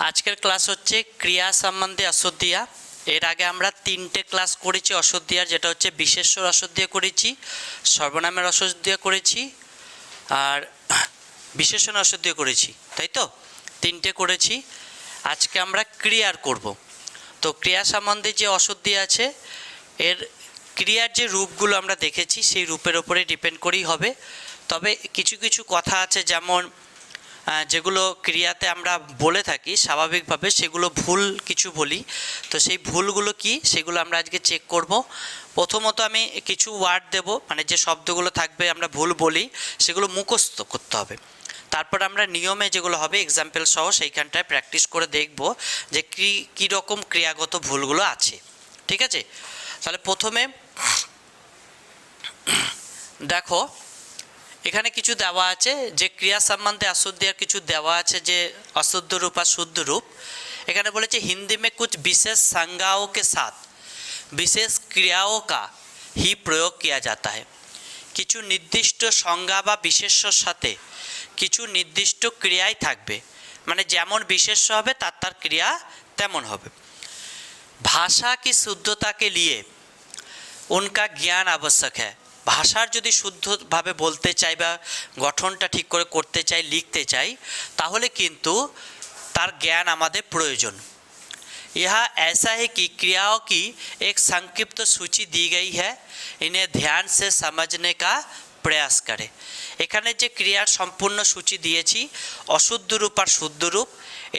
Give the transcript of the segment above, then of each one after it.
আজকের ক্লাস হচ্ছে ক্রিয়া সম্বন্ধে অসদ্ধিয়া। এর আগে আমরা তিনটে ক্লাস করেছি অসদ্ধিয়ার, যেটা হচ্ছে বিশেষ্য অসদ্ধিয়া করেছি, সর্বনামের অসদ্ধিয়া করেছি আর বিশেষণ অসদ্ধিয়া করেছি, তাই তো? তিনটে করেছি। আজকে আমরা ক্রিয়ার করব। তো ক্রিয়া সম্বন্ধে যে অসদ্ধিয়া আছে এর ক্রিয়ার যে রূপগুলো আমরা দেখেছি সেই রূপের ওপরে ডিপেন্ড করেই হবে। তবে কিছু কিছু কথা আছে যেমন যেগুলো ক্রিয়াতে আমরা বলে থাকি স্বাভাবিকভাবে, সেগুলো ভুল কিছু বলি। তো সেই ভুলগুলো কি সেগুলো আমরা আজকে চেক করব। প্রথমত আমি কিছু ওয়ার্ড দেব, মানে যে শব্দগুলো থাকবে আমরা ভুল বলি সেগুলো মুখস্থ করতে হবে। তারপর আমরা নিয়মে যেগুলো হবে এক্সাম্পল সহ সেইখানটায় প্র্যাকটিস করে দেখব যে কী রকম ক্রিয়াগত ভুলগুলো আছে। ঠিক আছে, তাহলে প্রথমে দেখো এখানে কিছু দেওয়া আছে যে ক্রিয়া সম্বন্ধে অশুদ্ধিয়ার কিছু দেওয়া আছে যে अशुद्ध रूप और शुद्ध रूप। এখানে বলেছে हिंदी में कुछ विशेष संज्ञाओं के साथ विशेष क्रियाओं का ही प्रयोग किया जाता है। কিছু নির্দিষ্ট সংজ্ঞা বা বিশেষ্যর সাথে কিছু নির্দিষ্ট ক্রিয়াই থাকবে, মানে যেমন বিশেষ্য হবে তার তার ক্রিয়া তেমন হবে। ভাষা की शुद्धता के लिए उनका ज्ञान आवश्यक है। ভাষার যদি শুদ্ধভাবে বলতে চাই বা গঠনটা ঠিক করে করতে চাই, লিখতে চাই, তাহলে কিন্তু তার জ্ঞান আমাদের প্রয়োজন। यह ऐसा है कि क्रियाओं की एक संक्षिप्त सूची दी गई है, इन्हें ध्यान से समझने का प्रयास करें। এখানে যে ক্রিয়ার সম্পূর্ণ সূচি দিয়েছি অশুদ্ধ রূপ আর শুদ্ধ রূপ,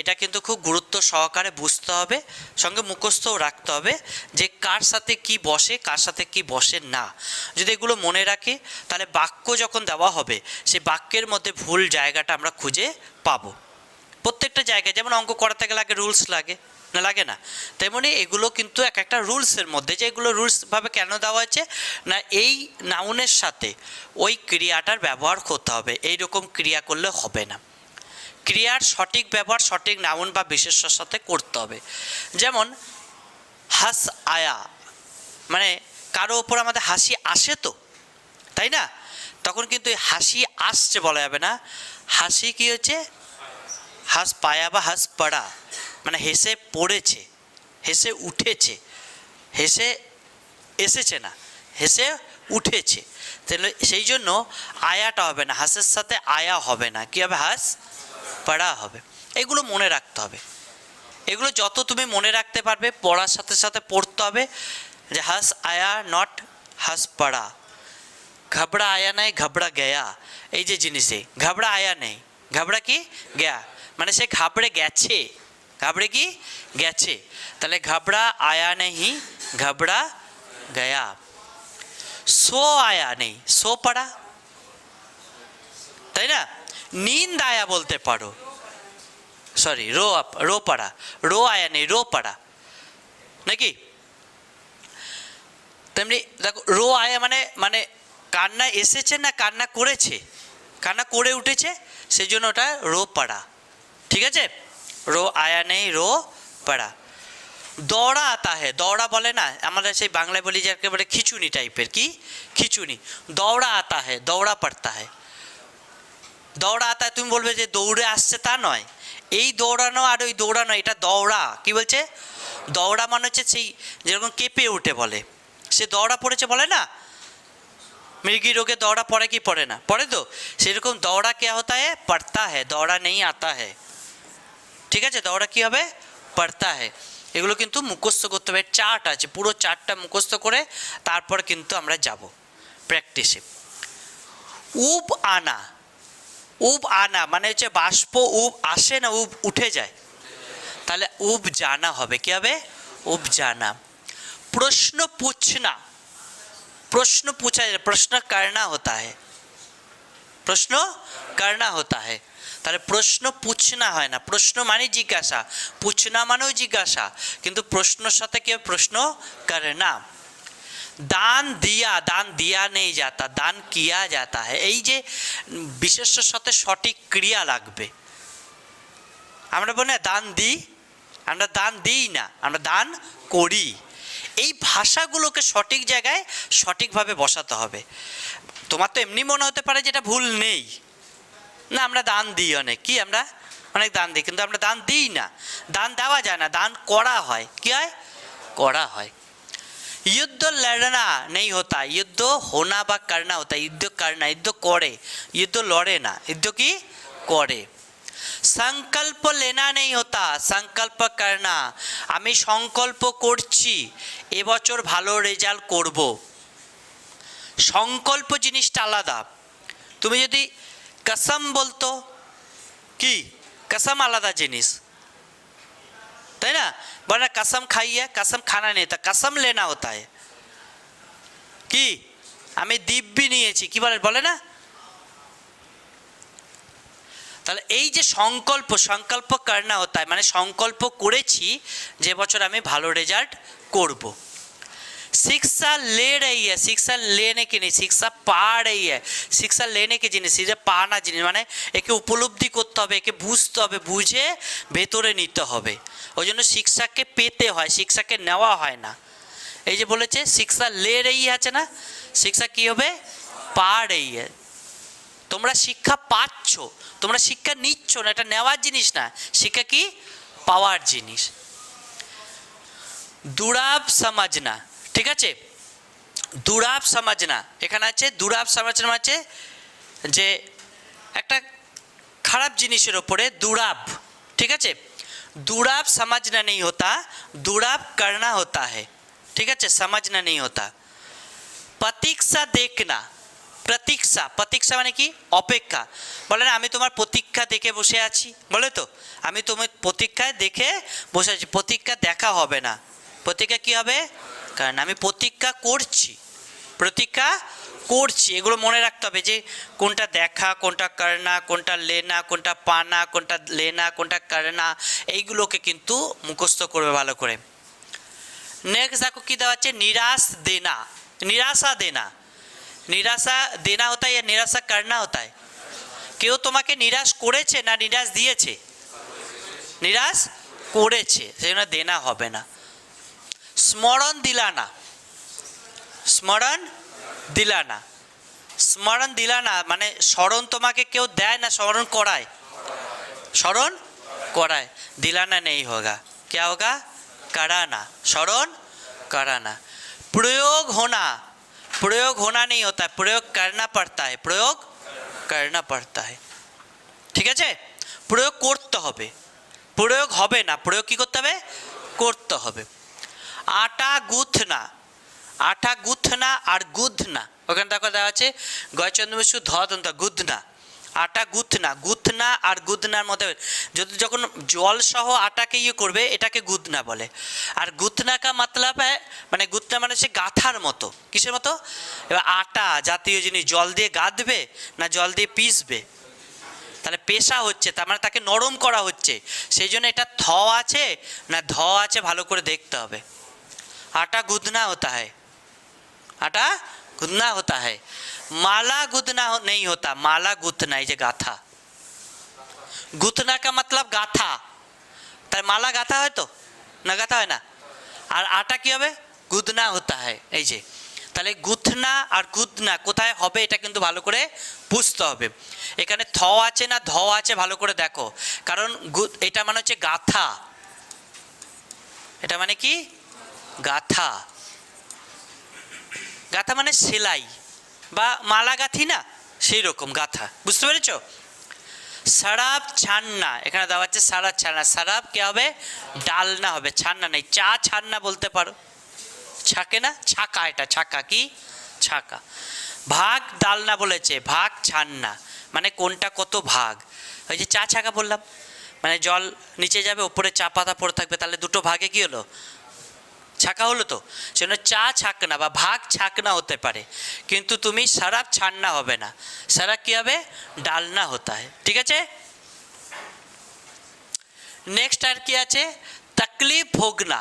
এটা কিন্তু খুব গুরুত্ব সহকারে বুঝতে হবে, সঙ্গে মুখস্থও রাখতে হবে যে কার সাথে কি বসে কার সাথে কি বসে না। যদি এগুলো মনে রাখি তাহলে বাক্য যখন দেওয়া হবে সেই বাক্যের মধ্যে ভুল জায়গাটা আমরা খুঁজে পাবো। প্রত্যেকটা জায়গায় যেমন অঙ্ক করাতে গেলে আগে রুলস লাগে না, লাগে না? তেমনি এগুলো কিন্তু এক একটা রুলসের মধ্যে, যে এগুলো রুলসভাবে কেন দেওয়া হয়েছে না, এই নাউনের সাথে ওই ক্রিয়াটার ব্যবহার করতে হবে, এই রকম ক্রিয়া করলে হবে না। ক্রিয়ার সঠিক ব্যবহার সঠিক নাউন বা বিশেষ্যের সাথে করতে হবে। যেমন হাস আয়া, মানে কারো ওপর আমাদের হাসি আসে তো, তাই না? তখন কিন্তু হাসি আসছে বলা যাবে না, হাসি কি হচ্ছে হাস পায়া বা হাস পড়া, মানে হেসে পড়েছে, হেসে উঠেছে, হেসে এসেছে না, হেসে উঠেছে। তাহলে সেই জন্য আয়াটা হবে না, হাসের সাথে আয়া হবে না, কী হবে হাস পড়া হবে। এগুলো মনে রাখতে হবে। এগুলো যত তুমি মনে রাখতে পারবে পড়ার সাথে সাথে পড়তে হবে যে হাস আয়া নট হাস পড়া, ঘাবড়া আয়া নেই ঘাবড়া গেয়া। এই যে জিনিসে ঘাবড়া আয়া নেই, ঘাবড়া কি গেয়া, মানে সে ঘাবড়ে গেছে, ঘাবড়ে কি গেছে। তাহলে ঘাবড়া আয়া নেই ঘাবড়া গয়া। সো আয়া নেই সো পড়া, তাই না? नींद आया बोलते पारो, सॉरी रो पड़ा, रो आया नहीं रो पड़ा नाकि। তেমনি দেখো রো আয়া মানে মানে কান্না এসেছে না কান্না করেছে, কান্না করে উঠেছে, সেই জন্য ওটা রো পড়া। ঠিক আছে, রো আয়া নেই রো পড়া। দৌড়া আতা হে, দৌড়া বলে না আমাদের সেই বাংলায় বলি যে একেবারে খিচুনি টাইপের, কি খিচুনি। দৌড়া আতা হে দৌড়া পড়তা হে। দৌড়া আতা তুমি বলবে যে দৌড়ে আসছে, তা নয়। এই দৌড়ানো আর ওই দৌড়ানো এটা দৌড়া। কি বলছে? দৌড়া মানে হচ্ছে সেই যেরকম কেঁপে উঠে বলে, সে দৌড়া পড়েছে বলে না, মৃগী রোগে দৌড়া পড়ে কি পড়ে না, পড়ে তো। সেরকম দৌড়া কে হতা হে পড়তা হে, দৌড়া নেই আতা হে। ঠিক আছে, দৌড়া কি হবে পড়তা হে। এগুলো কিন্তু মুখস্থ করতে হবে, চার্ট আছে, পুরো চার্টটা মুখস্থ করে তারপর কিন্তু আমরা যাব প্র্যাকটিসে। উব আনা, উব আনা মানে হচ্ছে বাষ্প উব আসে না উব উঠে যায়, তাহলে উব জানা হবে। কি হবে? উব জানা। প্রশ্ন পুছনা, প্রশ্ন पूछा जाए, प्रश्न करना होता है, প্রশ্ন करना होता है। তাহলে প্রশ্ন পুছনা হয় না, প্রশ্ন মানে জিজ্ঞাসা, পুছনা মানেও জিজ্ঞাসা, কিন্তু প্রশ্নর সাথে কেউ প্রশ্ন করে না। দান দিয়া, দান দিয়া নেই যাতা, দান কিয়া যাতা है। এই যে বিশেষ্যের সাথে সঠিক ক্রিয়া লাগবে। আমরা বলি না দান দিই, আমরা দান দিই না, আমরা দান করি। এই ভাষাগুলোকে সঠিক জায়গায় সঠিকভাবে বসাতে হবে। তোমার তো এমনি মনে হতে পারে যেটা ভুল নেই, না আমরা দান দিই অনেক, কি আমরা অনেক দান দিই, কিন্তু আমরা দান দিই না, দান দেওয়া যায় না, দান করা হয়। কি হয়? করা হয়। युद्ध लड़ना नहीं होता, युद्ध होना বা करना होता है। युद्ध करना, युद्ध করে, युद्ध লড়ে না, युद्ध কি করে। সংকল্প लेना नहीं होता, সংকল্প करना, আমি সংকল্প করছি এবছর ভালো রেজাল্ট করব। সংকল্প জিনিসটা আলাদা। তুমি যদি কসম বলতো, কি কসম আলাদা জিনিস, তাই না? বলে कसम खाई है, कसम खाना नहीं था, कसम लेना होता है। কি আমি দিব্যি নিয়েছি, কি বলে, বলে না? তাহলে এই যে সংকল্প, সংকল্প करना होता है, মানে সংকল্প করেছি যে বছর আমি ভালো রেজাল্ট করব। शिक्षा ले रही है, शिक्षा लेने की नहीं, शिक्षा पा रही है। शिक्षा लेने की জিনিস, এটা পানা জিনিস, মানে একে উপলব্ধি করতে হবে, একে বুঝতে হবে, বুঝে ভেতরে নিতে হবে। ওই জন্য শিক্ষাকে পেতে হয়, শিক্ষাকে নেওয়া হয় না। এই যে বলেছে শিক্ষা লে রही আছে না, শিক্ষা কি হবে? পা রही है। তোমরা শিক্ষা পাচ্ছ, তোমরা শিক্ষা নিচ্ছ না, এটা নেওয়ার জিনিস না, শিক্ষা কি পাওয়ার জিনিস। দুরাব সমাজনা, ঠিক আছে? দুরাব সমাজনা, এখানে আছে দুরাব সমাজনা, আছে যে একটা খারাপ জিনিসের ওপরে দুরাব, ঠিক আছে? দুরাব समझना नहीं होता, दुराब करना होता है, ঠিক আছে? समझना नहीं होता। प्रतीक्षा देखना, প্রতীক্ষা, প্রতীক্ষা মানে কি? অপেক্ষা। বলে না আমি তোমার প্রতীক্ষা দেখে বসে আছি, বলে তো আমি তোমার প্রতীক্ষায় দেখে বসে আছি। প্রতীক্ষা দেখা হবে না, প্রতীক্ষা কি হবে? কারণ আমি প্রতীক্ষা করছি, প্রতীক্ষা করছি। এগুলো মনে রাখতে হবে যে কোনটা দেখা, কোনটা করনা, কোনটা লেনা, কোনটা পানা, কোনটা লেনা, কোনটা করনা, এইগুলোকে কিন্তু মুখস্থ করবে ভালো করে। নেক্সট দেখো কি দেওয়া আছে, নিরাশ দেনা, নিরাশা দেনা। নিরাশা দেনা হতা হয়, নিরাশা করনা হতা হয়। কেউ তোমাকে নিরাশ করেছে না নিরাশ দিয়েছে? নিরাশ করেছে, সেই জন্য দেনা হবে না। স্মরণ দিলানা, স্মরণ দিলানা, স্মরণ দিলানা মানে স্মরণ তোমাকে কেউ দেয় না, স্মরণ করায়, স্মরণ করায়। দিলানা নেই হোগা, क्या होगा? कराना, স্মরণ कराना। प्रयोग होना, प्रयोग होना नहीं होता है, प्रयोग करना पड़ता है, प्रयोग करना पड़ता है, ঠিক আছে? প্রয়োগ করতে হবে, প্রয়োগ হবে না, প্রয়োগ কি করতে হবে? করতে হবে। আটা গুথনা, আটা গুথনা আর গুধনা, ওখানে দেখো দেওয়া আছে গয়চন্দ্রবিশু ধন্ত গুধনা। আটা গুথনা, গুথনা আর গুধনার মধ্যে যদি যখন জল সহ আটাকে ইয়ে করবে এটাকে গুধনা বলে। আর গুথনা কা মতলব মানে গুথনা মানে সে গাঁথার মতো। কিসের মতো? এবার আটা জাতীয় জিনিস জল দিয়ে গাঁথবে না জল দিয়ে পিসবে? তাহলে পেশা হচ্ছে, তার মানে তাকে নরম করা হচ্ছে, সেই জন্য এটা থ আছে না ধ আছে ভালো করে দেখতে হবে। आटा गूंदना होता है, आटा गूंदना होता है। माला गूंदना नहीं होता, माला गूंथना, ये गाथा। गूंथना का मतलब गाथा, তাই মালা গাঁথা হয় তো না? গাঁথা হয় না। আর আটা কি হবে? গুদনা হতা হয়। এই যে তাহলে গুথনা আর গুদনা কোথায় হবে এটা কিন্তু ভালো করে বুঝতে হবে। এখানে থ আছে না ধ আছে ভালো করে দেখো, কারণ এটা মানে হচ্ছে গাঁথা, এটা মানে কি? গাথা। গাথা মানে সেলাই বা মালা গাথি না, সেই রকম গাথা, বুঝতে পেরেছ? শরাব ছান্না, এখানে দেওয়া হচ্ছে শরাব ছান্না। শরাব কে হবে? ডালনা হবে, ছান্না নেই। চা ছান্না বলতে পারো, ছাকে না, ছাকা, এটা ছাকা, কি ছাকা। ভাগ ডালনা বলেছে, ভাগ ছান্না মানে কোনটা কত ভাগ। ওই যে চা ছাকা বললাম, মানে জল নিচে যাবে ওপরে চা পাতা পড়ে থাকবে, তাহলে দুটো ভাগে কি হলো? ছাকা হলো তো। সেজন্য চা ছাকনা বা ভাগ ছাকনা হতে পারে, কিন্তু তুমি শরাব ছান্না হবে না, শরাব কি হবে? ডালনা হতা হয়, ঠিক আছে? নেক্সট আর কি আছে? তকলিফ ভোগনা।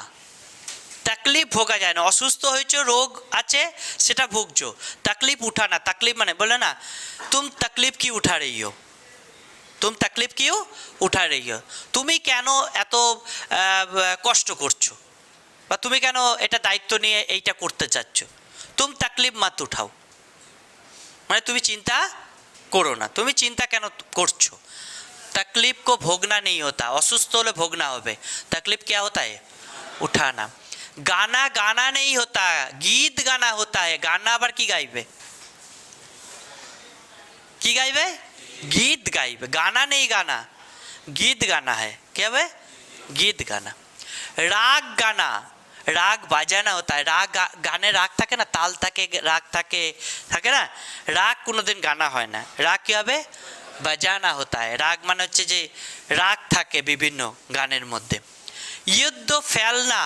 তকলিফ ভোগা যায় না, অসুস্থ হয়েছ, রোগ আছে, সেটা ভুগছো। তকলিফ উঠানা, তকলিফ মানে বলে না তুম তকলিফ কি উঠা রही हो, তুম তকলিফ কিউ উঠা রही हो, তুমি কেন এত কষ্ট করছো বা তুমি কেন এটা দায়িত্ব নিয়ে এইটা করতে চাচ্ছ, তুম তকলিফ মাত উঠাও, মানে তুমি চিন্তা করো না। তুমি চিন্তা কেন করছো? तकलीफ को भोगना नहीं होता, असुस्थ होले भोगना होबे। तकलीफ क्या होता है? उठाना। गाना गाना नहीं होता, गीत गाना होता है। गाना आबार की गाइबे? की गाइबे? गीत गाइबे। गाना नहीं गाना, गीत गाना है। क्या है? गीत गाना। राग गाना, राग बाजाना होता है। राग गाने राग থাকে না, তাল থাকে, রাগ থাকে, থাকে না? রাগ কোনোদিন গানা হয় না। রাগ কি হবে? বাজানা होता है। রাগ মানে হচ্ছে যে রাগ থাকে বিভিন্ন গানের মধ্যে। युद्ध फैलना,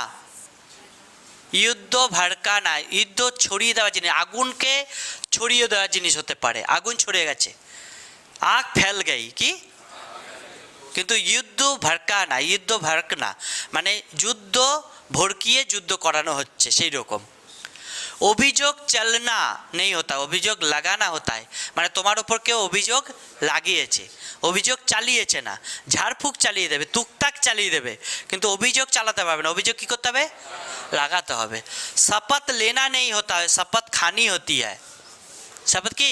युद्ध भड़काना, युद्ध ছড়িয়ে দেওয়া জিনিস, আগুনকে ছড়িয়ে দেওয়া জিনিস হতে পারে। আগুন ছড়িয়ে গেছে, आग फैल गई কি? কিন্তু युद्ध भड़काना, युद्ध भड़कना মানে যুদ্ধ ভড়কিয়ে যুদ্ধ করানো হচ্ছে সেই রকম। অভিযোগ চলনা নেই হতা, অভিযোগ লাগানা হতা है। মানে তোমার উপর কেউ অভিযোগ লাগিয়েছে, অভিযোগ চালিয়েছে না। ঝাড়ফুঁক চালিয়ে দেবে, তুকতাক চালিয়ে দেবে, কিন্তু অভিযোগ চালাতে পারবে না। অভিযোগ কি করতে হবে? লাগাতে হবে। শপথ লেনা নেই হতা है, শপথ খানি হতি है। শপথ কি?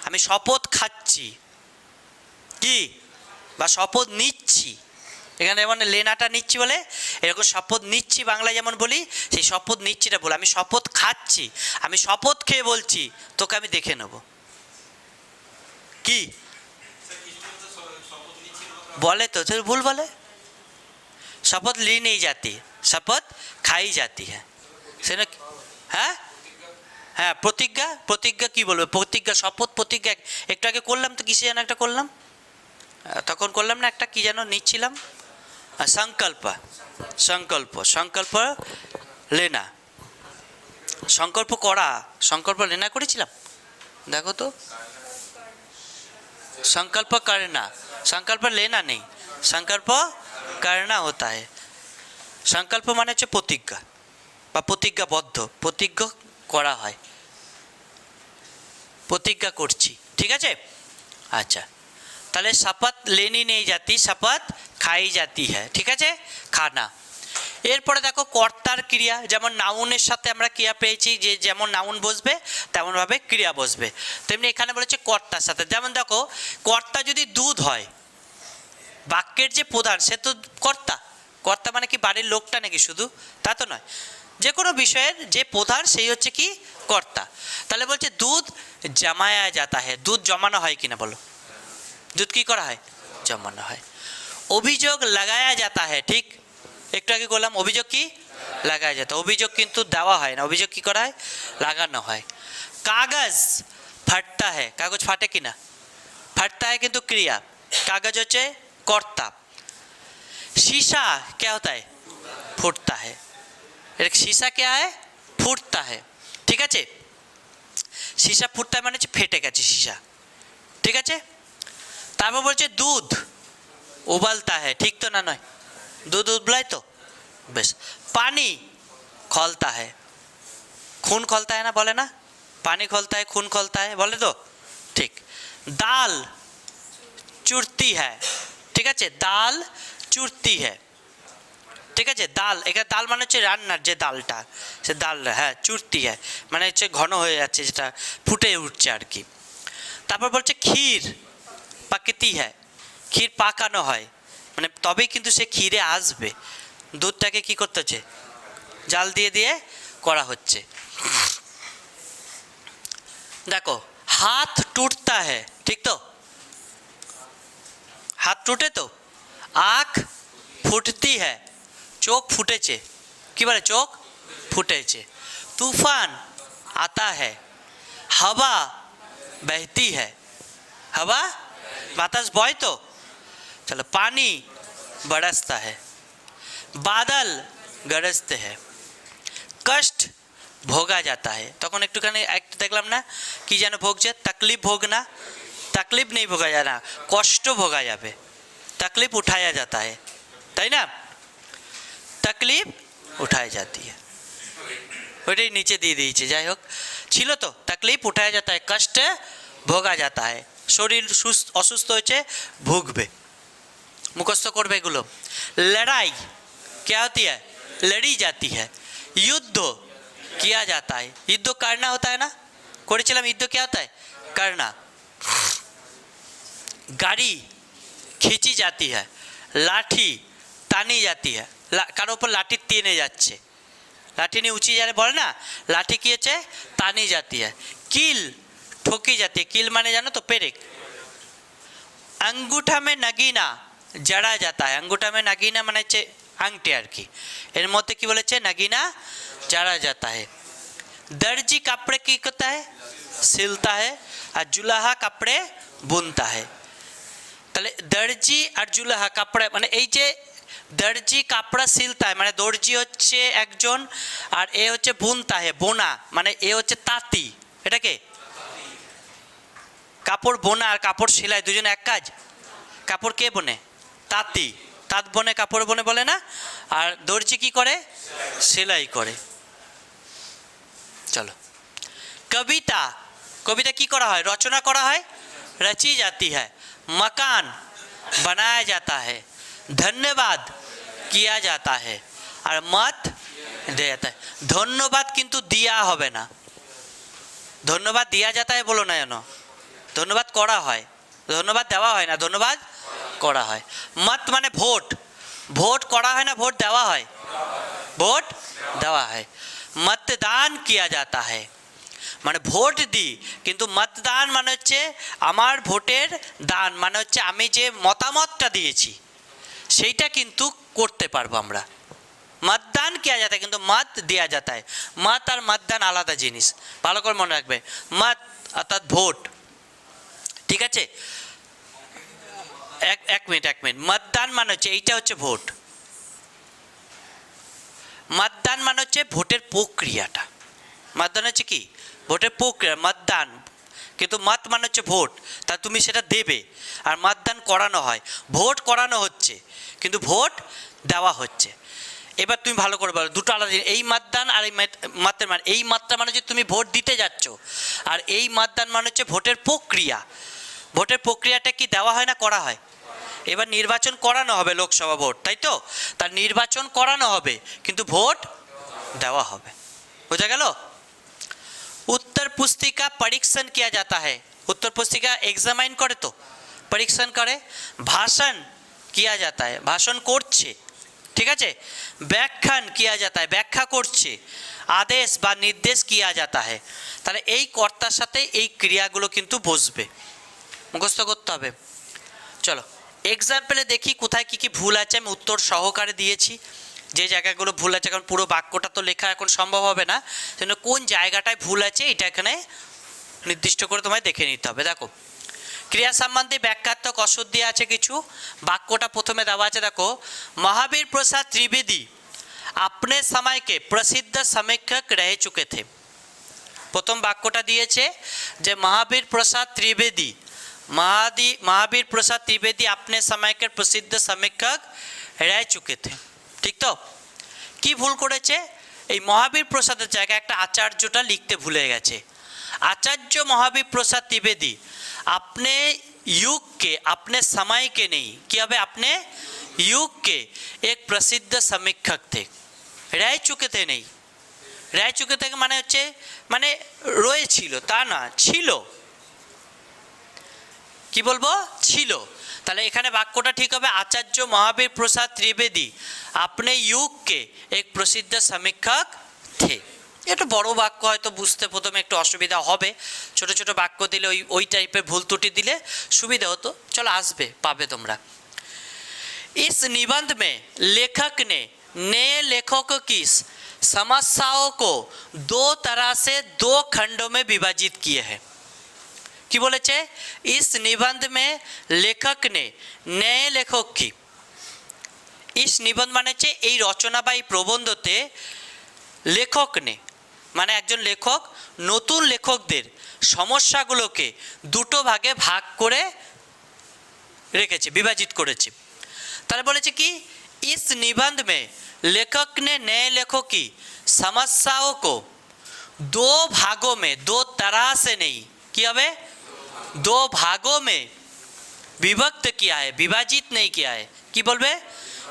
আমি শপথ খাচ্ছি কি, বা শপথ নিচ্ছি। এখানে যেমন লেনাটা নিচ্ছি বলে, এরকম শপথ নিচ্ছি বাংলায় যেমন বলি, সেই শপথ নিচ্ছিটা বলে। আমি শপথ খাচ্ছি, আমি শপথ খেয়ে বলছি তোকে আমি দেখে নেব। কি বলে তো ভুল বলে? শপথ লি নেই जाती, শপথ খাই जाती है। সেটা হ্যাঁ হ্যাঁ প্রতিজ্ঞা, প্রতিজ্ঞা কি বলবে? প্রতিজ্ঞা, শপথ, প্রতিজ্ঞা একটু আগে করলাম তো, কিসে যেন একটা করলাম, তখন করলাম না একটা, কি যেন নিচ্ছিলাম, সংকল্প, সংকল্প, সংকল্প লেনা, সংকল্প করা, সংকল্প লেনা করেছিলাম। দেখো তো, संकल्प करना, संकल्प लेना नहीं, संकल्प करना होता है। संकल्प মানে হচ্ছে প্রতিজ্ঞা বা প্রতিজ্ঞাবদ্ধ, প্রতিজ্ঞা করা হয়, প্রতিজ্ঞা করছি। ঠিক আছে? আচ্ছা, তাহলে শপথ লেনি নেই जाती, শপথ খাই जाती है। ঠিক আছে? খানা। এরপরে দেখো কর্তার ক্রিয়া, যেমন নাউনের সাথে আমরা ক্রিয়া পেয়েছি, যে যেমন নাউন বসবে তেমনভাবে ক্রিয়া বসবে, তেমনি এখানে বলেছে কর্তার সাথে। যেমন দেখো, কর্তা যদি দুধ হয়, বাক্যের যে প্রধান সে তো কর্তা। কর্তা মানে কি বাড়ির লোকটা নাকি শুধু? তা তো নয়, যে কোনো বিষয়ের যে প্রধান সেই হচ্ছে কি কর্তা। তাহলে বলছে দুধ জমায়া যাতা है, দুধ জমানো হয় কিনা বলো? দুধ কি করা হয়? জমানো হয়। অভিযোগ লাগায়া যাতা है, ঠিক একটু আগে বললাম অভিযোগ কি লাগায়া যাতা, অভিযোগ কিন্তু দেওয়া হয় না, অভিযোগ কি করা হয়? লাগানো হয়। কাগজ ফাটতা है, কাগজ ফাটে কিনা? ফাটতা है কিন্তু ক্রিয়া, কাগজ হচ্ছে কর্তা। शीशा क्या होता है? फूटता है। शीशा क्या है? फूटता है। ঠিক আছে? शीशा फूटता है মানে হচ্ছে ফেটে গেছে शीशा। ঠিক আছে? তারপর বলছে দুধ উবালতা है, ঠিক তো না? নয়, दूध उबलाए तो बेस। पानी खौलता है, खून खौलता है ना, बोले ना, पानी खौलता है, खून खौलता है, बोले तो ठीक। दाल चुरती है, ठीक है? दाल चुरती है। ঠিক আছে? দাল, এখানে দাল মানে হচ্ছে রান্নার যে ডালটা, সে ডাল, হ্যাঁ চুরতি হয় মানে হচ্ছে ঘন হয়ে যাচ্ছে, যেটা ফুটে উঠছে আর কি। তারপর বলছে ক্ষীর পাকতি হ্যাঁ, ক্ষীর পাকানো হয়, মানে তবেই কিন্তু সে ক্ষীরে আসবে। দুধটাকে কি করতে হচ্ছে? জাল দিয়ে দিয়ে করা হচ্ছে। দেখো হাত টুটতা है, ঠিক তো? হাত টুটে তো। আখ ফুটতি है, চোখ ফুটেছে, কি বলে? চোখ ফুটেছে। तूफान आता है, हवा बहती है, हवा বাতাস বয় তো। चलो पानी बरसता है, बादल गरजते हैं, कष्ट भोगा जाता है। তখন একটুখানি একটু দেখলাম না কি যেন ভোগছে, तकलीफ भोगना, तकलीफ नहीं भोगा जाना, কষ্ট ভোগা যাবে। तकलीफ उठाया जाता है, তাই না? तकलीफ उठाई जाती है, ওইটাই নিচে দিয়ে দিয়েছে। যাই হোক, ছিল তো, तकलीफ उठाया जाता है, कष्ट भोगा जाता है। শরীর অসুস্থ হয়েছে, ভুগবে, মুখস্থ করবে এগুলো। লড়াই क्या होती है? लड़ी जाती है। युद्ध किया जाता है, युद्ध करना होता है ना, করেছিলাম। युद्ध क्या होता है? करना। गाड़ी खींची जाती है, लाठी টানি जाती है, কারো উপর লাঠি টেনে যাচ্ছে, লাঠি নিয়ে উঁচিয়ে যারে বলে না, লাঠি কি হচ্ছে টানি जाती है। কিল ठोकी जाती है, কিল মানে জানো তো পেরেক। अंगूठा में नगीना जड़ा जाता है, अंगूठा में नगीना মানে হচ্ছে আংটি আর কি, এর মধ্যে কি বলেছে नगीना जड़ा जाता है। दर्जी कपड़े की करता है, सिलता है, और जुलाहा कपड़े बुनता है। তাহলে দর্জি আর জুলাহা কাপড়া মানে এই যে দর্জি কাপড়া সিলতা হয় মানে দর্জি হচ্ছে একজন, আর এ হচ্ছে বুনতা হে বোনা মানে এ হচ্ছে তাঁতি, এটা কে কাপড় বোনা আর কাপড় সেলাই দুজনে এক কাজ। কাপড় কে বোনে? তাঁতি, তাঁত বনে কাপড় বনে বলে না, আর দর্জি কি করে? সেলাই করে। চলো, কবিতা, কবিতা কি করা হয়? রচনা করা হয়, रची जाती है। मकान बनाया जाता है, धन्यवाद किया जाता है, और मत दिया जाता है। धन्यवाद किंतु दिया होबे ना, धन्यवाद दिया जाता है बोलो ना, জানো ধন্যবাদ করা হয়, ধন্যবাদ দেওয়া হয় না, ধন্যবাদ করা হয়। মত মানে ভোট, ভোট করা হয় না ভোট দেওয়া হয়, ভোট দেওয়া হয়। मतदान किया जाता है মানে ভোট দিই, কিন্তু मतदान মানে হচ্ছে আমার ভোটের দান মানে হচ্ছে আমি যে মতামতটা দিয়েছি সেইটা কিন্তু করতে পারবো আমরা। मतदान किया जाता है কিন্তু मत দেওয়া जाता है। मत আর मतदान আলাদা জিনিস, ভালো করে মনে রাখবে। मत অর্থাৎ ভোট, ঠিক আছে? এক মিনিট, मतदान মানে হচ্ছে এইটা হচ্ছে ভোট, मतदान মানে হচ্ছে ভোটের প্রক্রিয়াটা, मतदान হচ্ছে কি ভোটের প্রক্রিয়া, मतदान কিন্তু মত মানে হচ্ছে ভোট, তা তুমি সেটা দেবে, আর मतदान করানো হয়, ভোট করানো হচ্ছে কিন্তু ভোট দেওয়া হচ্ছে। এবার তুমি ভালো করে বলো, দুটো আলাদা, এই मतदान আর এই মতের মানে, এই মতটা মানে হচ্ছে তুমি ভোট দিতে যাচ্ছ, আর এই मतदान মানে হচ্ছে ভোটের প্রক্রিয়া। ভোটের প্রক্রিয়াটা কি দেওয়া হয় না করা হয়? এবার নির্বাচন করানো হবে, লোকসভা ভোট, তাই তো? তার নির্বাচন করানো হবে কিন্তু ভোট দেওয়া হবে, বোঝা গেল? उत्तर पुस्तिका परीक्षण किया जाता है, उत्तर पुस्तिका एग्जामाइन करे तो परीक्षण करे। भाषण किया जाता है, भाषण করছে, ঠিক আছে? ব্যাখ্যান किया जाता है, ব্যাখ্যা করছে। আদেশ বা নির্দেশ किया जाता है, তাহলে এই কর্তার সাথে এই ক্রিয়াগুলো কিন্তু বসবে, মুখস্থ করতে হবে। চলো এক্সাম্পলে দেখি কোথায় কী কী ভুল আছে, আমি উত্তর সহকারে দিয়েছি, যে জায়গাগুলো ভুল আছে, কারণ পুরো বাক্যটা তো লেখা এখন সম্ভব হবে না, সেজন্য কোন জায়গাটায় ভুল আছে এটা এখানে নির্দিষ্ট করে তোমায় দেখে নিতে হবে। দেখো ক্রিয়া সম্বন্ধে ব্যাখ্যাত্মক অসুর দেওয়া আছে কিছু, বাক্যটা প্রথমে দেওয়া আছে, দেখো महावीर प्रसाद त्रिवेदी अपने समय के प्रसिद्ध समीक्षक रह चुके थे। প্রথম বাক্যটা দিয়েছে যে महावीर प्रसाद त्रिवेदी, महावीर प्रसाद त्रिवेदी अपने समय के प्रसिद्ध समीक्षक रह चुके थे, ঠিক তো? কি ভুল করেছে? এই মহাবীর প্রসাদের জায়গায় একটা আচার্যটা লিখতে ভুলে গেছে। आचार्य महावीर प्रसाद त्रिवेदी अपने युग के, अपने समय के नहीं, कि अब अपने युग के एक प्रसिद्ध समीक्षक थे। रह चुके थे नहीं, रह चुके थे মানে হচ্ছে মানে রয়েছিল তা না, ছিল, কি বলবো ছিল। তাহলে এখানে বাক্যটা ঠিক হবে आचार्य महावीर प्रसाद त्रिवेदी अपने युग के एक प्रसिद्ध समीक्षक थे। এটা বড় বাক্য হয়তো বুঝতে প্রথমে একটু অসুবিধা হবে, ছোট ছোট বাক্য দিলে ওই টাইপের ভুল ত্রুটি দিলে সুবিধা হতো। চলো আসবে, পাবে তোমরা। इस निबंध में लेखक ने नए लेखकों की समस्याओं को दो तरह से दो खंडों में विभाजित किए हैं। কি বলেছে? इस निबंध में लेखक ने नए लेखक की, इस निबंध মানে হচ্ছে এই রচনা বা এই প্রবন্ধতে লেখক নে মানে একজন লেখক নতুন লেখকদের সমস্যাগুলোকে দুটো ভাগে ভাগ করে রেখেছে, বিভাজিত করেছে। তাহলে বলেছে কি इस निबंध में लेखक ने नए लेखकों की समस्याओं को दो भागों में, दो तरह से नहीं, কি হবে दो भागों में विभक्त किया है, विभाजित नहीं किया है, কি বলবে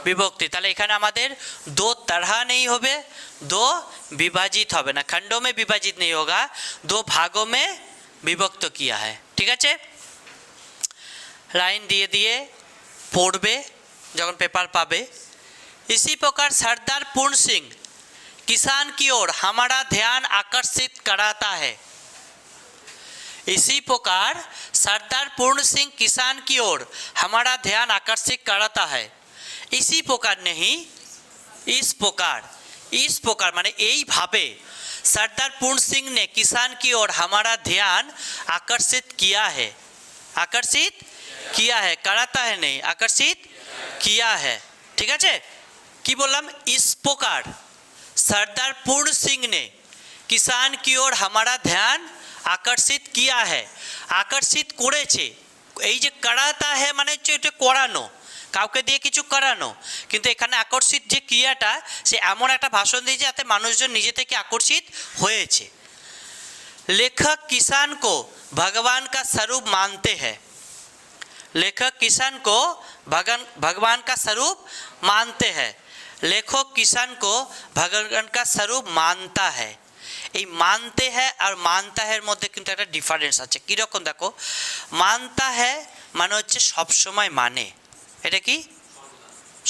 विभक्ति। তাহলে এখানে আমাদের दो तरह नहीं হবে, दो विभाजित হবে না, खंडों में विभाजित नहीं होगा, दो भागों में विभक्त किया है, ঠিক আছে? লাইন দিয়ে দিয়ে পড়বে যখন পেপার পাবে। इसी प्रकार सरदार पूर्ण सिंह किसान की ओर हमारा ध्यान आकर्षित कराता है। इसी प्रकार सरदार पूर्ण सिंह किसान की ओर हमारा ध्यान आकर्षित कराता है। इसी प्रकार नहीं, इस प्रकार माने यही भावे सरदार पूर्ण सिंह ने किसान की ओर हमारा ध्यान आकर्षित किया है। आकर्षित किया है, कराता है नहीं, आकर्षित किया है। ठीक है, कि बोललाम इस प्रकार सरदार पूर्ण सिंह ने किसान की ओर हमारा ध्यान आकर्षित किया है। आकर्षित করেছে, এই যে করাতা है মানে হচ্ছে এটা করানো, কাউকে দিয়ে কিছু করানো, কিন্তু এখানে আকর্ষিত যে ক্রিয়াটা সে এমন একটা ভাষণ দিয়ে যাতে মানুষজন নিজে থেকে আকর্ষিত হয়েছে। लेखक किसान को भगवान का स्वरूप मानते हैं। लेखक किसान को भगवान का स्वरूप मानते हैं। लेखक किसान को भगवान का स्वरूप मानता है। এই মানতে হ্যাঁ আর মানতা হ্যাঁ মধ্যে কিন্তু একটা ডিফারেন্স আছে। কীরকম দেখো, মানতা হ্যাঁ মানে হচ্ছে সবসময় মানে, এটা কি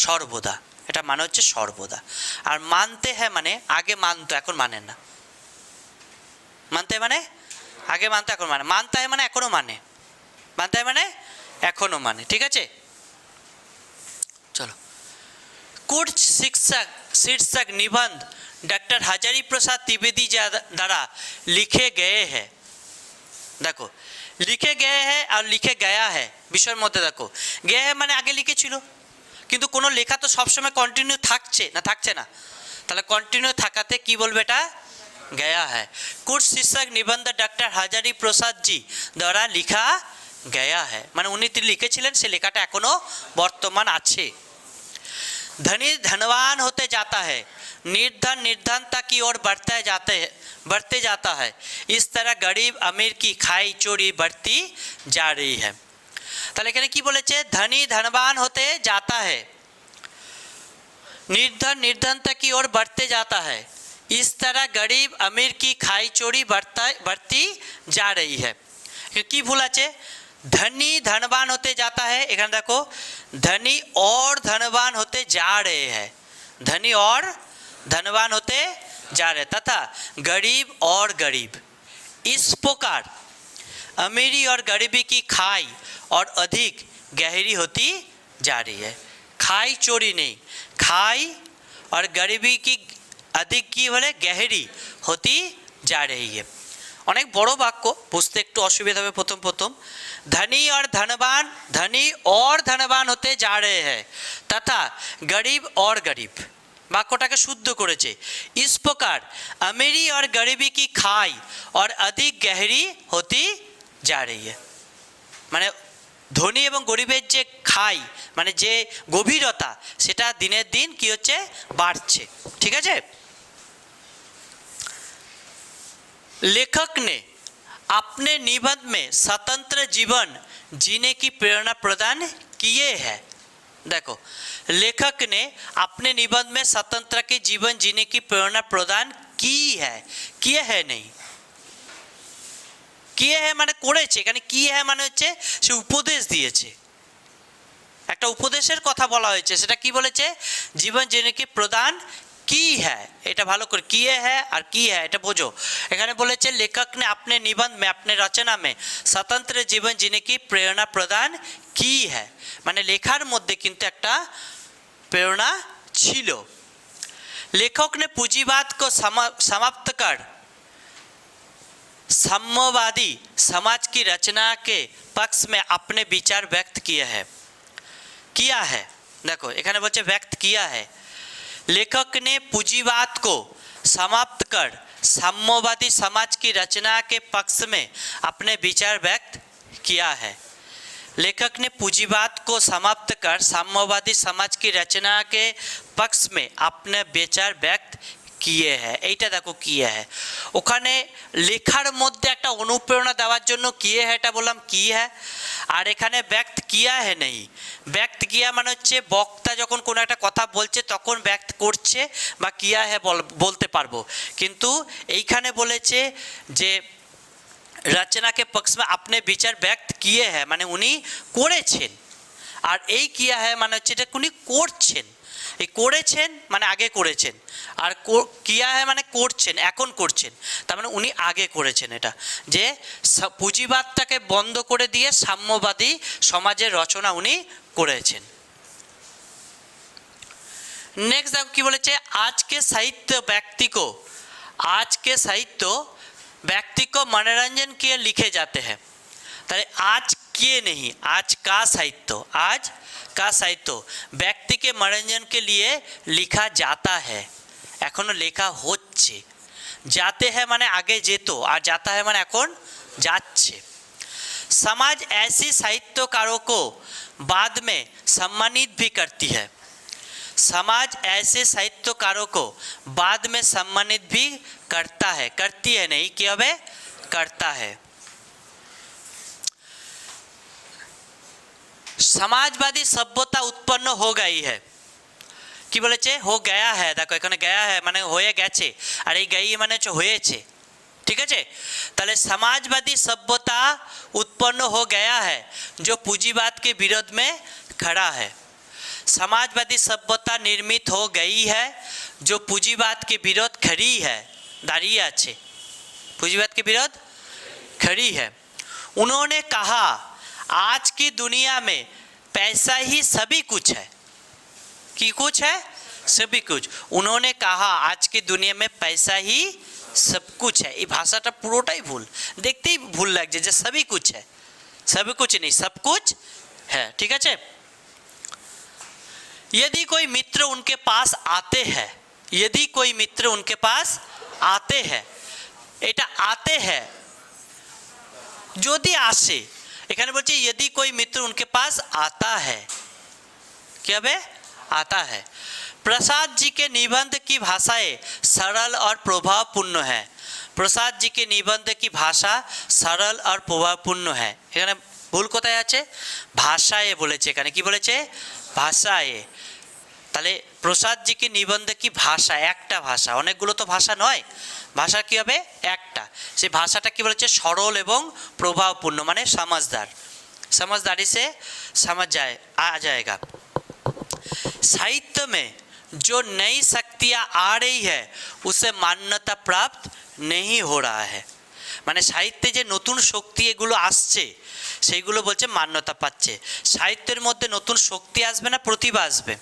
সর্বদা, এটা মানে হচ্ছে সর্বদা। আর মানতে হ্যাঁ মানে আগে মানতো এখন মানে না। মানতে মানে আগে মানতো এখন মানে, মানতা হ্যাঁ মানে এখনো মানে, মানতে হ্যাঁ মানে এখনো মানে। ঠিক আছে, চলো। कुछ शीर्षक निबंध डॉक्टर हजारी प्रसाद त्रिवेदी द्वारा लिखे गए हैं। देखो लिखे गए हैं और लिखे गया है বিষয়ের মধ্যে দেখো, গেয়ে है মানে আগে লিখেছিল, কিন্তু কোনো লেখা তো সবসময় কন্টিনিউ থাকছে না, তাহলে কন্টিনিউ থাকাতে কি বলবে এটা गया है। कुछ शीर्षक निबंध डॉक्टर हजारी प्रसाद जी द्वारा लिखा गया है মানে উনি লিখেছিলেন, সে লেখাটা এখনো বর্তমান আছে। धनी धनवान होते जाता है, निर्धन निर्धनता की ओर बढ़ते जाता है। इस तरह गरीब अमीर की खाई चोरी बढ़ती जा रही है। তাহলে এখানে কি বলেছে, ধনী ধনবান হতে जाता है, निर्धन निर्धनता की ओर बढ़ते जाता है। इस तरह गरीब अमीर की खाई चोरी बढ़ती जा रही है। কি ভুল আছে, धनी धनवान होते जाता है, এখানে देखो धनी और धनवान होते जा रहे हैं, धनी और धनवान होते जा रहे तथा गरीब और गरीब। इस प्रकार अमीरी और गरीबी की खाई और अधिक गहरी होती जा रही है। खाई चोरी नहीं, खाई और गरीबी की अधिक की बोले गहरी होती जा रही है। অনেক বড় বাক্য, বুঝতে একটু অসুবিধা হবে প্রথম। धनी और धनवान होते जा रहे हैं तथा गरीब और गरीब, বাক্যটাকে শুদ্ধ করেছে। इस प्रकार अमीरी और गरीबी की खाई और अधिक गहरी होती जा रही है, মানে ধনী এবং গরিবের যে খাই মানে যে গভীরতা সেটা দিনের দিন কি হচ্ছে বাড়ছে। ঠিক আছে, लेखक ने अपने निबंध में स्वतंत्र जीवन जीने की प्रेरणा प्रदान किए है। देखो लेखक ने अपने निबंध में स्वतंत्र के जीवन जीने की प्रेरणा प्रदान की है, किए है नहीं, किए है মানে করেছে, এখানে কি है মানে হচ্ছে সে উপদেশ দিয়েছে, একটা উপদেশের কথা বলা হয়েছে। সেটা কি বলেছে, জীবন जीने की प्रदान की है, এটা ভালো করে किए है আর की है এটা বোঝো। এখানে বলেছে लेखक ने अपने निबंध में अपने रचना में स्वतंत्र जीवन जीने की प्रेरणा प्रदान की है, মানে লেখার মধ্যে কিন্তু একটা प्रेरणा ছিল। लेखक ने पूंजीवाद को समाप्त कर साम्यवादी समाज की रचना के पक्ष में अपने विचार व्यक्त किया है। देखो এখানে বলছে व्यक्त किया है। लेखक ने पूंजीवाद को समाप्त कर साम्यवादी समाज की रचना के पक्ष में अपने विचार व्यक्त किया है। लेखक ने पूंजीवाद को समाप्त कर साम्यवादी समाज की रचना के पक्ष में अपने विचार व्यक्त किए हैं। এইটা দেখো किए है, ওখানে লেখার মধ্যে একটা অনুপ্রেরণা দেওয়ার জন্য किए है এটা বললাম কি है, আর এখানে ব্যক্ত किया है নেই। ব্যক্ত किया মানে হচ্ছে বক্তা যখন কোনো একটা কথা বলছে তখন ব্যক্ত করছে বা किया है বলতে পারবো, কিন্তু এইখানে বলেছে যে रचना के पक्ष में अपने विचार व्यक्त किए हैं মানে উনি করেছেন। আর এই কিয়া হ্যায় মানে হচ্ছে এটা উনি করছেন, এই করেছেন মানে আগে করেছেন, আর কিয়া হ্যায় মানে করছেন, এখন করছেন, তার মানে উনি আগে করেছেন। এটা যে পুঁজিবাদটাকে বন্ধ করে দিয়ে সাম্যবাদী সমাজের রচনা উনি করেছেন। नेक्स्ट देखो कि बोले आज के साहित्य व्यक्ति को मनोरंजन के लिखे जाते हैं। ताहले आज के नहीं, आज का साहित्य व्यक्ति के मनोरंजन के लिए लिखा जाता है, एखोनो लेखा होच्छे। जाते हैं माने आगे जेतो, और जाता है माने एखोन जाच्छे। समाज ऐसी साहित्यकारों को बाद में सम्मानित भी करती है। समाज ऐसे साहित्यकारों को बाद में सम्मानित भी करता है, करती है नहीं कि अब करता है। समाजवादी सभ्यता उत्पन्न हो गई है, कि बोलेছে हो गया है, देखो এখানে गया है মানে হয়ে গেছে, আর এই গই মানে হয়েছে, ঠিক আছে। তাহলে समाजवादी सभ्यता उत्पन्न हो गया है जो पूंजीवाद के विरोध में खड़ा है। समाजवादी सभ्यता निर्मित हो गई है जो पूंजीवाद के विरोध खड़ी है, दाঁড়িয়ে আছে, पूंजीवाद के विरोध खड़ी है। उन्होंने कहा आज की दुनिया में पैसा ही सभी कुछ है, कि कुछ है सभी कुछ। उन्होंने कहा आज की दुनिया में पैसा ही सब कुछ है। ये भाषाটা পুরোটাই ভুল, দেখতেই ভুল লাগছে যে सभी कुछ है, सभी कुछ नहीं सब कुछ है, ठीक আছে। यदि कोई मित्र उनके पास आते हैं, यदि कोई मित्र उनके पास आते हैं, এটা आते हैं যদি আসে, এখানে বলছে यदि कोई मित्र उनके पास आता है, क्या बे आता है। प्रसाद जी के निबंध की भाषाएं सरल और प्रभावपूर्ण है। प्रसाद जी के निबंध की भाषा सरल और प्रभावपूर्ण है। এখানে ভুল কোথায় আছে, ভাষায় বলেছে, এখানে কি বলেছে ভাষায়। তাহলে প্রসাদ জি কি নিবন্ধ কি ভাষা, একটা ভাষা, অনেকগুলো তো ভাষা নয়, ভাষা কি হবে একটা। সেই ভাষাটা কি বলেছে সরল এবং প্রভাবপূর্ণ মানে समझदार, समझदारी से समझ जाए आ जाएगा। साहित्य में जो नई शक्तियाँ आ रही है उसे मान्यता प्राप्त नहीं हो रहा है। মানে সাহিত্যে যে নতুন শক্তি এগুলো আসছে সেইগুলো বলছে মান্যতা পাচ্ছে। সাহিত্যের মধ্যে নতুন শক্তি আসবে না প্রতিভা আসবে,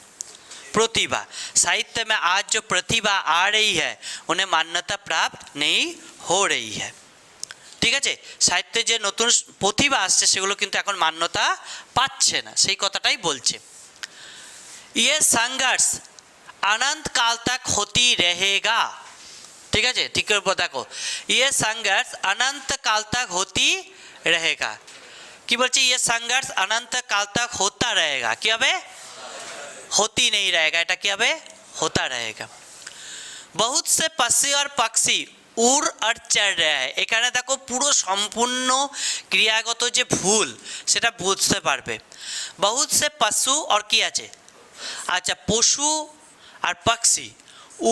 प्रतिभा। साहित्य में आज जो प्रतिभा आ रही है उन्हें मान्यता प्राप्त नहीं हो रही है, ঠিক আছে। সাহিত্যে যে নতুন প্রতিভা আসছে সেগুলো কিন্তু এখন মান্যতা পাচ্ছে না, সেই কথাটাই বলছে। ये संघर्ष अनंत काल तक होती रहेगा, ঠিক আছে। ঠিক করে দেখো, ये संघर्ष अनंत काल तक होती रहेगा, কি বলছে ये संघर्ष अनंत काल तक होता रहेगा, কি হবে होती नहीं रहेगा, এটা কি হবে होता रहेगा। बहुत से पक्षी और पक्षी उड़ और चढ़ रहा है। এখানে দেখো পুরো সম্পূর্ণ ক্রিয়াগত যে ভুল সেটা বুঝতে পারবে। बहुत से पशु और কি আছে, আচ্ছা পশু আর पक्षी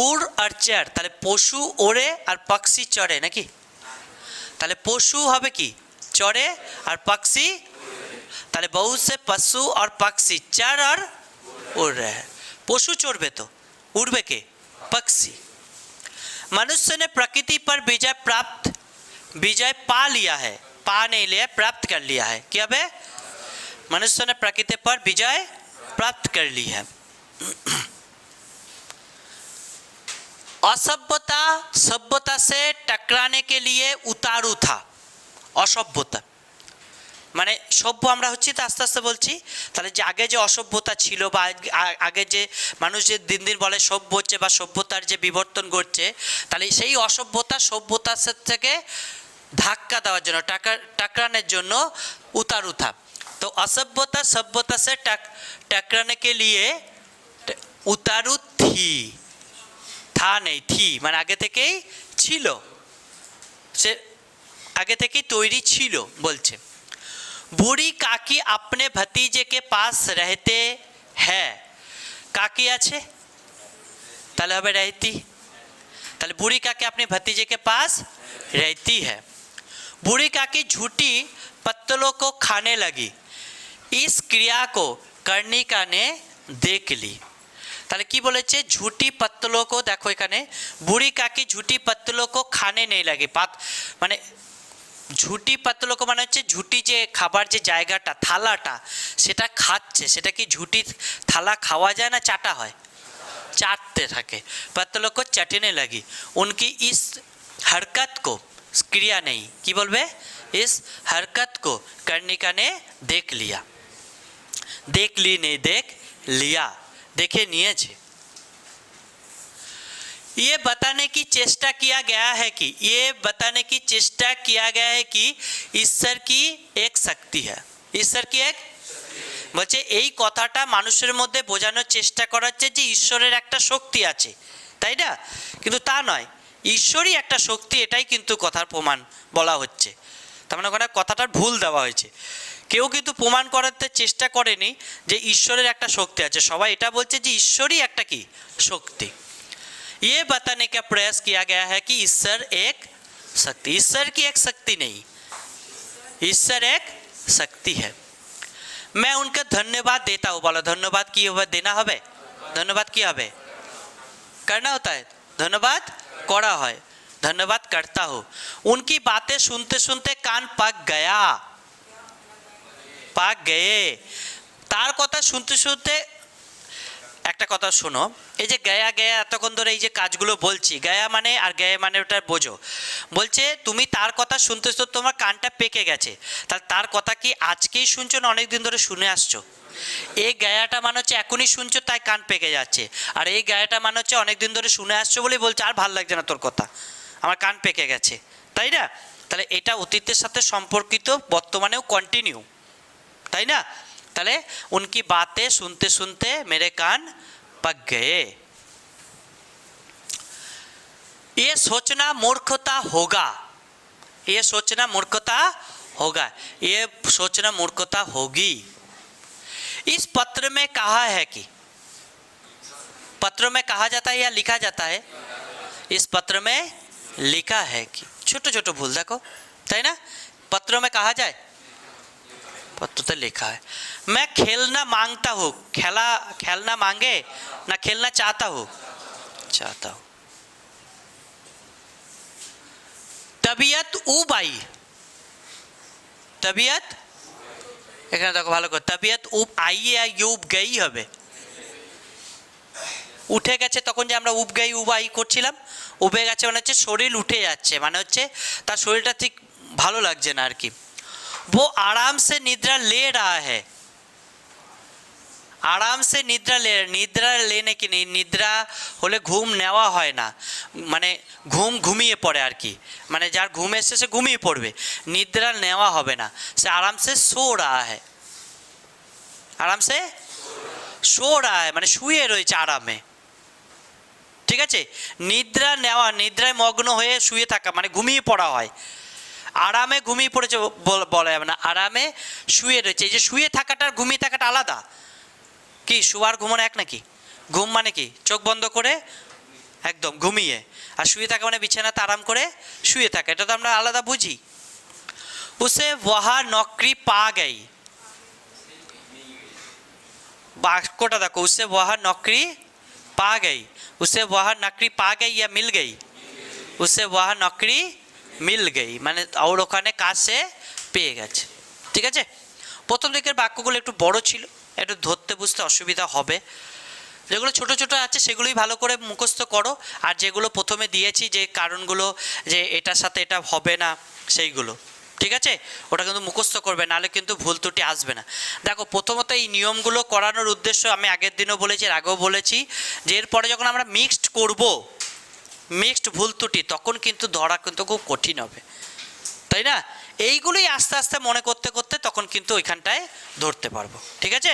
उड़ और चढ़, তাহলে পশু ওড়ে আর पक्षी চড়ে নাকি, তাহলে পশু হবে কি চড়ে আর पक्षी, তাহলে बहुत से पशु और पक्षी चढ़ और उड़ रहे हैं। पशु चढ़बे तो उड़बे के पक्षी। मनुष्य ने प्रकृति पर विजय पा लिया है, पा नहीं लिया प्राप्त कर लिया है, क्या बे मनुष्य ने प्रकृति पर विजय प्राप्त कर ली है। असभ्यता सभ्यता से टकराने के लिए उतारू था। असभ्यता মানে সভ্য আমরা হচ্ছি তো আস্তে আস্তে বলছি, তাহলে যে আগে যে অসভ্যতা ছিল বা আগে যে মানুষ যে দিন দিন বলে সভ্য হচ্ছে বা সভ্যতার যে বিবর্তন ঘটছে, তাহলে সেই অসভ্যতা সভ্যতার থেকে ধাক্কা দেওয়ার জন্য टकराने জন্য उतारू था। तो असभ्यता सभ्यता से टकराने के लिए उतारू थी, था नहीं थी মানে আগে থেকেই ছিল, সে আগে থেকেই তৈরি ছিল বলছে। बूढ़ी काकी अपने भतीजे के पास रहते हैं, काकी আছে তাহলে হবে रहती, তাহলে बूढ़ी काकी अपने भतीजे के पास रहती है। बूढ़ी काकी झूठी पत्तलों को खाने लगी। इस क्रिया को कर्णिका ने देख ली। তাহলে কি বলেছে, ঝুটি पत्तलों को, দেখো এখানে বুড়ি কাকি ঝুটি पत्तलों को खाने नहीं लगी। মানে ঝুটি पत्तलों को মানে হচ্ছে ঝুটি যে খাবার যে জায়গাটা থালাটা সেটা খাচ্ছে, সেটা কি ঝুটি থালা খাওয়া যায় না চাটা হয়? चाटते থাকে। पत्तलों को चटने लगी। उनकी इस हरकत को, क्रिया नहीं, কি বলবে, इस हरकत को कर्णिका ने देख लिया। देख ली नहीं, देख लिया, देखे নিয়েছে। ये बताने की चेष्टा किया गया है कि, ये बताने की चेष्टा किया गया है कि ईश्वर की एक शक्ति है। ईश्वर की एक, বলছে এই কথাটা মানুষের মধ্যে বোঝানোর চেষ্টা করা হচ্ছে যে ঈশ্বরের একটা শক্তি আছে, তাই না? কিন্তু তা নয়, ঈশ্বরই একটা শক্তি, এটাই কিন্তু কথার প্রমাণ বলা হচ্ছে। তার মানে ওখানে কথাটার ভুল দেওয়া হয়েছে। কেউ কিন্তু প্রমাণ করাতে চেষ্টা করেনি যে ঈশ্বরের একটা শক্তি আছে, সবাই এটা বলছে যে ঈশ্বরই একটা কি শক্তি। ये बताने का प्रयास किया गया है कि ईश्वर एक शक्ति, ईश्वर की एक शक्ति नहीं, ईश्वर एक शक्ति है। मैं उनका धन्यवाद देता हूँ। बोलो धन्यवाद की देना হবে, धन्यवाद की হবে, करना होता है, धन्यवाद करा है, धन्यवाद करता हूँ। उनकी बातें सुनते सुनते कान पक गया, पक गए। তার কথা শুনতে শুনতে, একটা কথা শোনো, এই যে গায়া গায়া এতক্ষণ ধরে এই যে কাজগুলো বলছি, গায়া মানে আর গায়া মানে ওটা বোঝো। বলছে তুমি তার কথা শুনতে শুনতে তোমার কানটা পেকে গেছে, তাহলে তার কথা কি আজকেই শুনছো না অনেক দিন ধরে শুনে আসছো? এই গায়াটা মানে হচ্ছে এখনই শুনছো তাই কান পেকে যাচ্ছে, আর এই গায়াটা মানে হচ্ছে অনেক দিন ধরে শুনে আসছো বলেই বলছে আর ভাল লাগছে না তোর কথা, আমার কান পেকে গেছে, তাই না? তাহলে এটা অতীতের সাথে সম্পর্কিত, বর্তমানেও কন্টিনিউ, তাই না? তাহলে उनकी बातें सुनते सुनते मेरे कान पक गए। ये सोचना मूर्खता होगा, ये सोचना मूर्खता होगा, ये सोचना मूर्खता होगी। इस पत्र में कहा है कि, पत्र में कहा जाता है या लिखा जाता है? इस पत्र में लिखा है कि, छोटो छोटो भूल देखो, ताई ना? पत्र में कहा जाए, पत्र तो लिखा है। मैं खेलना मांगता हूँ, खेला खेलना मांगे ना खेलना चाहता हूँ, चाहता हूँ। तबीयत उब आई, तबीयत এখানে দেখো ভালো করে, তবিয়ত উব আইয়ে আর উব গই হবে, উঠে গেছে তখন যে আমরা উব গই উব আই করছিলাম, উবে গেছে মানে হচ্ছে শরীর উঠে যাচ্ছে, মানে হচ্ছে তার শরীরটা ঠিক ভালো লাগছে না আর কি। वो आराम से निद्रा ले रहा है, आराम से निद्रा ले, निद्रा लेने की नहीं, निद्रा হলে ঘুম নেওয়া হয় না, মানে ঘুম ঘুমিয়ে পড়ে আর কি, মানে যার ঘুম এসছে সে ঘুমিয়ে পড়বে, নিদ্রা নেওয়া হবে না, সে आराम से सो रहा है, आराम से सो रहा है মানে শুয়ে রয়েছে আরামে, ঠিক আছে? নিদ্রা নেওয়া, নিদ্রায় মগ্ন হয়ে শুয়ে থাকা মানে ঘুমিয়ে পড়া হয়, আরামে ঘুমিয়ে পড়েছে বলা যাবে না, আরামে শুয়ে রয়েছে। এই যে শুয়ে থাকাটা আর ঘুমিয়ে থাকাটা আলাদা, কি শোয়ার ঘুমানো এক নাকি? ঘুম মানে কি চোখ বন্ধ করে একদম ঘুমিয়ে, আর শুয়ে থাকা মানে বিছানাতে আরাম করে শুয়ে থাকা, এটা তো আমরা আলাদা বুঝি। উসে ওয়াহা নকরি পা গই, বাক্যটা দেখো, উসে ওয়াহা নকরি পা গই, উসে ওয়াহা নকরি পা গই ইয়া মিল গই, উসে ওয়াহা নকরি মিল গই মানে ওর ওখানে কাজ সে পেয়ে গেছে, ঠিক আছে? প্রথম দিকের বাক্যগুলো একটু বড় ছিল, একটু ধরতে বুঝতে অসুবিধা হবে, যেগুলো ছোট ছোট আছে সেগুলোই ভালো করে মুখস্থ করো, আর যেগুলো প্রথমে দিয়েছি যে কারণগুলো যে এটার সাথে এটা হবে না সেইগুলো, ঠিক আছে? ওটা কিন্তু মুখস্থ করবে, নাহলে কিন্তু ভুল ত্রুটি আসবে না। দেখো প্রথমত এই নিয়মগুলো করানোর উদ্দেশ্য আমি আগের দিনও বলেছি, এর আগেও বলেছি, যে এরপরে যখন আমরা মিক্সড করব, মিক্সড ভুল ত্রুটি, তখন কিন্তু ধরা কিন্তু খুব কঠিন হবে, তাই না? এইগুলোই আস্তে আস্তে মনে করতে করতে তখন কিন্তু ওইখানটায় ধরতে পারবো, ঠিক আছে?